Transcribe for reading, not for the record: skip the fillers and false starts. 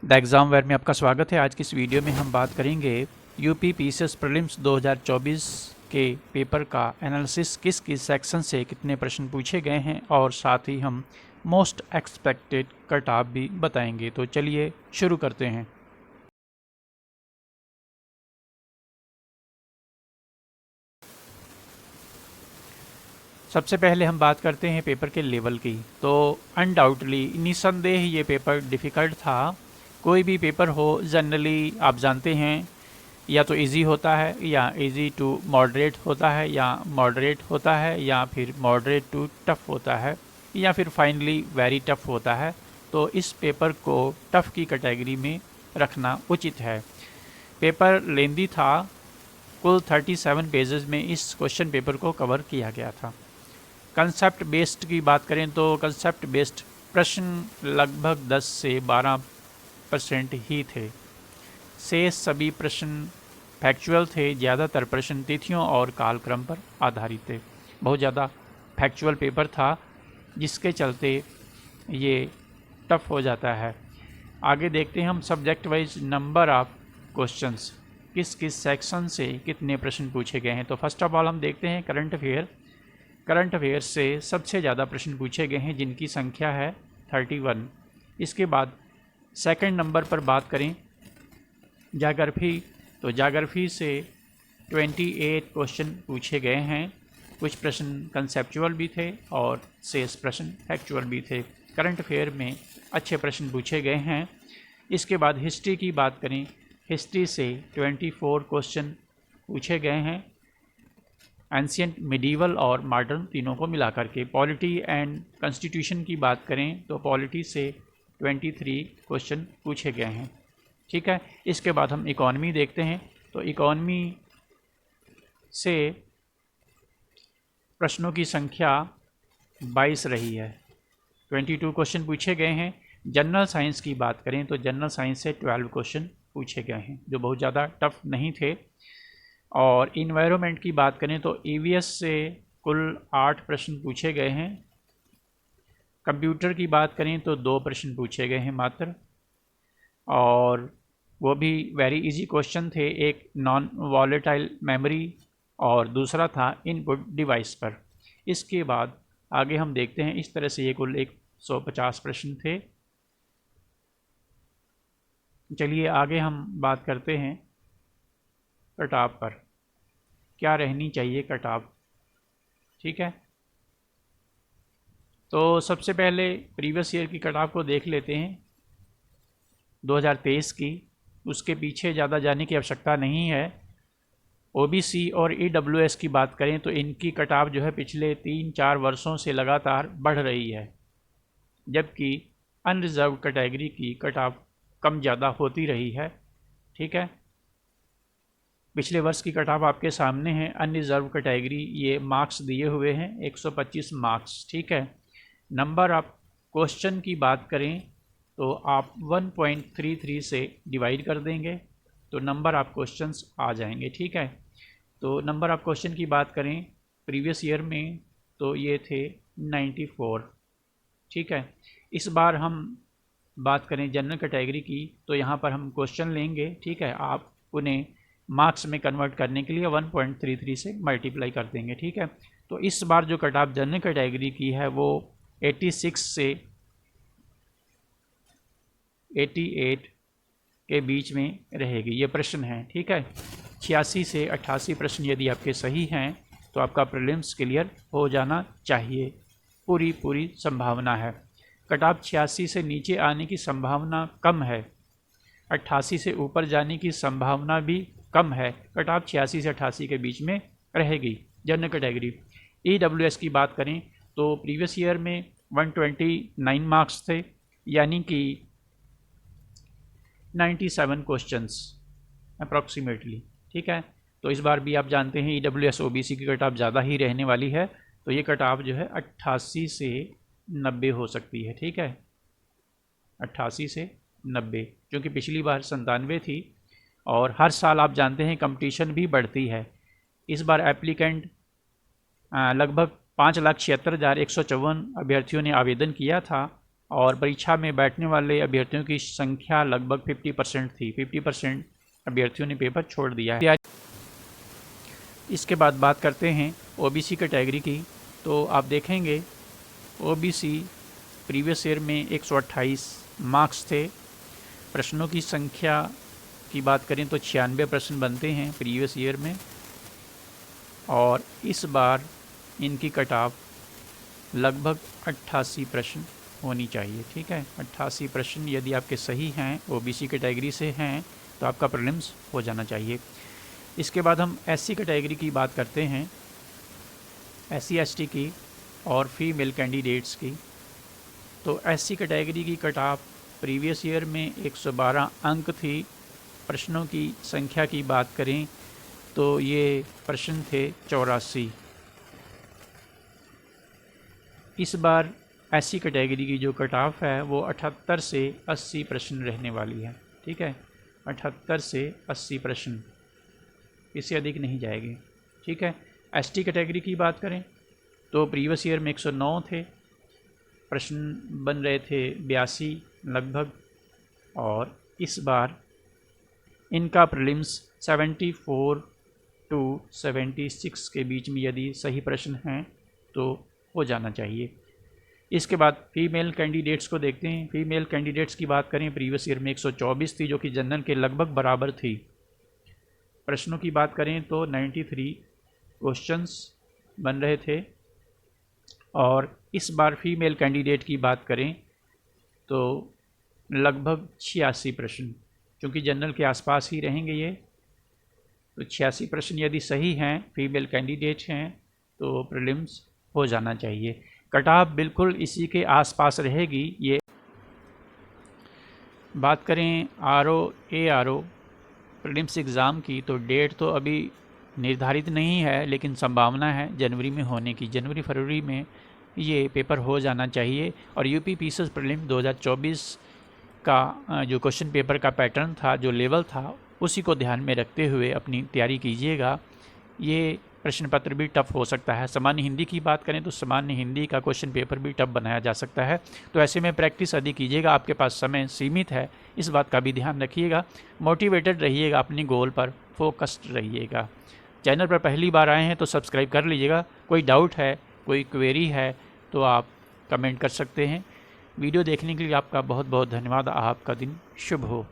The exam where में आपका स्वागत है। आज की इस वीडियो में हम बात करेंगे यूपी पीसीएस प्रीलिम्स 2024 के पेपर का एनालिसिस किस किस सेक्शन से कितने प्रश्न पूछे गए हैं और साथ ही हम मोस्ट एक्सपेक्टेड कट ऑफ भी बताएंगे। तो चलिए शुरू करते हैं। सबसे पहले हम बात करते हैं पेपर के लेवल की। तो अनडाउटली निसंदेह ये पेपर डिफ़िकल्ट था। कोई भी पेपर हो जनरली आप जानते हैं या तो इजी होता है या इजी टू मॉडरेट होता है या मॉडरेट होता है या फिर मॉडरेट टू टफ़ होता है या फिर फाइनली वेरी टफ़ होता है। तो इस पेपर को टफ़ की कैटेगरी में रखना उचित है। पेपर लेंदी था, कुल 37 पेजेस में इस क्वेश्चन पेपर को कवर किया गया था। कंसेप्ट बेस्ड की बात करें तो कंसेप्ट बेस्ड प्रश्न लगभग 10 से 12% ही थे। शेष सभी प्रश्न फैक्चुअल थे। ज़्यादातर प्रश्न तिथियों और कालक्रम पर आधारित थे। बहुत ज़्यादा फैक्चुअल पेपर था जिसके चलते ये टफ हो जाता है। आगे देखते हैं हम subject wise number of questions, किस किस सेक्शन से कितने प्रश्न पूछे गए हैं। तो फर्स्ट ऑफ ऑल हम देखते हैं करंट अफेयर। करंट अफेयर से सबसे ज़्यादा प्रश्न पूछे गए हैं जिनकी संख्या है 31। इसके बाद सेकंड नंबर पर बात करें जाग्राफी, तो जाग्राफी से 28 क्वेश्चन पूछे गए हैं। कुछ प्रश्न कंसेप्चुअल भी थे और शेष प्रश्न फैक्चुअल भी थे। करंट अफेयर में अच्छे प्रश्न पूछे गए हैं। इसके बाद हिस्ट्री की बात करें, हिस्ट्री से 24 क्वेश्चन पूछे गए हैं, एंशियंट, मिडीवल और मॉडर्न तीनों को मिलाकर के। पॉलिटी एंड कॉन्स्टिट्यूशन की बात करें तो पॉलिटी से 23 क्वेश्चन पूछे गए हैं। ठीक है। इसके बाद हम इकॉनमी देखते हैं। तो इकॉनमी से प्रश्नों की संख्या 22 रही है, 22 क्वेश्चन पूछे गए हैं। जनरल साइंस की बात करें तो जनरल साइंस से 12 क्वेश्चन पूछे गए हैं जो बहुत ज़्यादा टफ नहीं थे। और इन्वायरमेंट की बात करें तो ईवीएस से कुल 8 प्रश्न पूछे गए हैं। कंप्यूटर की बात करें तो 2 प्रश्न पूछे गए हैं मात्र, और वो भी वेरी इजी क्वेश्चन थे। एक नॉन वॉलेटाइल मेमोरी और दूसरा था इनपुट डिवाइस पर। इसके बाद आगे हम देखते हैं। इस तरह से ये कुल 150 प्रश्न थे। चलिए आगे हम बात करते हैं कट ऑफ पर, क्या रहनी चाहिए कट ऑफ। ठीक है। तो सबसे पहले प्रीवियस ईयर की कट ऑफ को देख लेते हैं 2023 की। उसके पीछे ज़्यादा जाने की आवश्यकता नहीं है। ओबीसी और ईडब्ल्यूएस की बात करें तो इनकी कट ऑफ जो है पिछले 3-4 वर्षों से लगातार बढ़ रही है, जबकि अनरिजर्व कैटेगरी की कट ऑफ कम ज़्यादा होती रही है। ठीक है। पिछले वर्ष की कट ऑफ आपके सामने है। अनरिजर्व कैटेगरी ये मार्क्स दिए हुए हैं 125 मार्क्स। ठीक है। नंबर ऑफ क्वेश्चन की बात करें तो आप 1.33 से डिवाइड कर देंगे तो नंबर ऑफ क्वेश्चंस आ जाएंगे। ठीक है। तो नंबर ऑफ क्वेश्चन की बात करें प्रीवियस ईयर में तो ये थे 94। ठीक है। इस बार हम बात करें जनरल कैटेगरी की तो यहाँ पर हम क्वेश्चन लेंगे। ठीक है। आप उन्हें मार्क्स में कन्वर्ट करने के लिए 1.33 से मल्टीप्लाई कर देंगे। ठीक है। तो इस बार जो कट ऑफ जनरल कैटेगरी की है वो 86 से 88 के बीच में रहेगी। ये प्रश्न है। ठीक है। 86 से 88 प्रश्न यदि आपके सही हैं तो आपका प्रीलिम्स क्लियर हो जाना चाहिए। पूरी संभावना है। कट ऑफ 86 से नीचे आने की संभावना कम है, 88 से ऊपर जाने की संभावना भी कम है। कट ऑफ 86 से 88 के बीच में रहेगी जनरल कैटेगरी। ईडब्ल्यूएस की बात करें तो प्रीवियस ईयर में 129 मार्क्स थे, यानी कि 97 क्वेश्चंस अप्रॉक्सीमेटली। ठीक है। तो इस बार भी आप जानते हैं ईडब्ल्यूएस ओबीसी की कट ऑफ ज़्यादा ही रहने वाली है, तो ये कट ऑफ जो है 88 से 90 हो सकती है। ठीक है। 88 से 90, क्योंकि पिछली बार 97 थी और हर साल आप जानते हैं कंपटीशन भी बढ़ती है। इस बार एप्लीकेंट लगभग 5,76,154 अभ्यर्थियों ने आवेदन किया था और परीक्षा में बैठने वाले अभ्यर्थियों की संख्या लगभग 50% थी। 50% अभ्यर्थियों ने पेपर छोड़ दिया है। इसके बाद बात करते हैं ओबीसी कैटेगरी की। तो आप देखेंगे ओबीसी प्रीवियस ईयर में 128 मार्क्स थे। प्रश्नों की संख्या की बात करें तो 96 प्रश्न बनते हैं प्रीवियस ईयर में, और इस बार इनकी कट ऑफ लगभग 88 प्रश्न होनी चाहिए। ठीक है, 88 प्रश्न यदि आपके सही हैं, ओबीसी कैटेगरी से हैं, तो आपका प्रीलिम्स हो जाना चाहिए। इसके बाद हम एससी कैटेगरी की बात करते हैं, एससी एसटी की और फीमेल कैंडिडेट्स की। तो एससी कैटेगरी की कट ऑफ प्रीवियस ईयर में 112 अंक थी। प्रश्नों की संख्या की बात करें तो ये प्रश्न थे 84। इस बार एससी कैटेगरी की जो कट ऑफ है वो 78 से 80 प्रश्न रहने वाली है। ठीक है, 78 से 80 प्रश्न, इससे अधिक नहीं जाएगी। ठीक है, एसटी कैटेगरी की बात करें तो प्रीवियस ईयर में 109 थे, प्रश्न बन रहे थे 82 लगभग, और इस बार इनका प्रीलिम्स 74 टू 76 के बीच में यदि सही प्रश्न हैं तो हो जाना चाहिए। इसके बाद फीमेल कैंडिडेट्स को देखते हैं। फीमेल कैंडिडेट्स की बात करें, प्रीवियस ईयर में 124 थी, जो कि जनरल के लगभग बराबर थी। प्रश्नों की बात करें तो 93 क्वेश्चंस बन रहे थे, और इस बार फीमेल कैंडिडेट की बात करें तो लगभग 86 प्रश्न, क्योंकि जनरल के आसपास ही रहेंगे ये, तो 86 प्रश्न यदि सही हैं, फीमेल कैंडिडेट हैं, तो प्रीलिम्स हो जाना चाहिए। कट ऑफ बिल्कुल इसी के आसपास रहेगी। ये बात करें आरओ प्रीलिम्स एग्ज़ाम की, तो डेट तो अभी निर्धारित नहीं है, लेकिन संभावना है जनवरी में होने की। जनवरी फरवरी में ये पेपर हो जाना चाहिए। और यूपी पीसीएस प्रीलिम 2024 का जो क्वेश्चन पेपर का पैटर्न था, जो लेवल था, उसी को ध्यान में रखते हुए अपनी तैयारी कीजिएगा। ये प्रश्न पत्र भी टफ हो सकता है। सामान्य हिंदी की बात करें तो सामान्य हिंदी का क्वेश्चन पेपर भी टफ बनाया जा सकता है। तो ऐसे में प्रैक्टिस अधिक कीजिएगा। आपके पास समय सीमित है, इस बात का भी ध्यान रखिएगा। मोटिवेटेड रहिएगा, अपनी गोल पर फोकस्ड रहिएगा। चैनल पर पहली बार आए हैं तो सब्सक्राइब कर लीजिएगा। कोई डाउट है, कोई क्वेरी है तो आप कमेंट कर सकते हैं। वीडियो देखने के लिए आपका बहुत बहुत धन्यवाद। आपका दिन शुभ हो।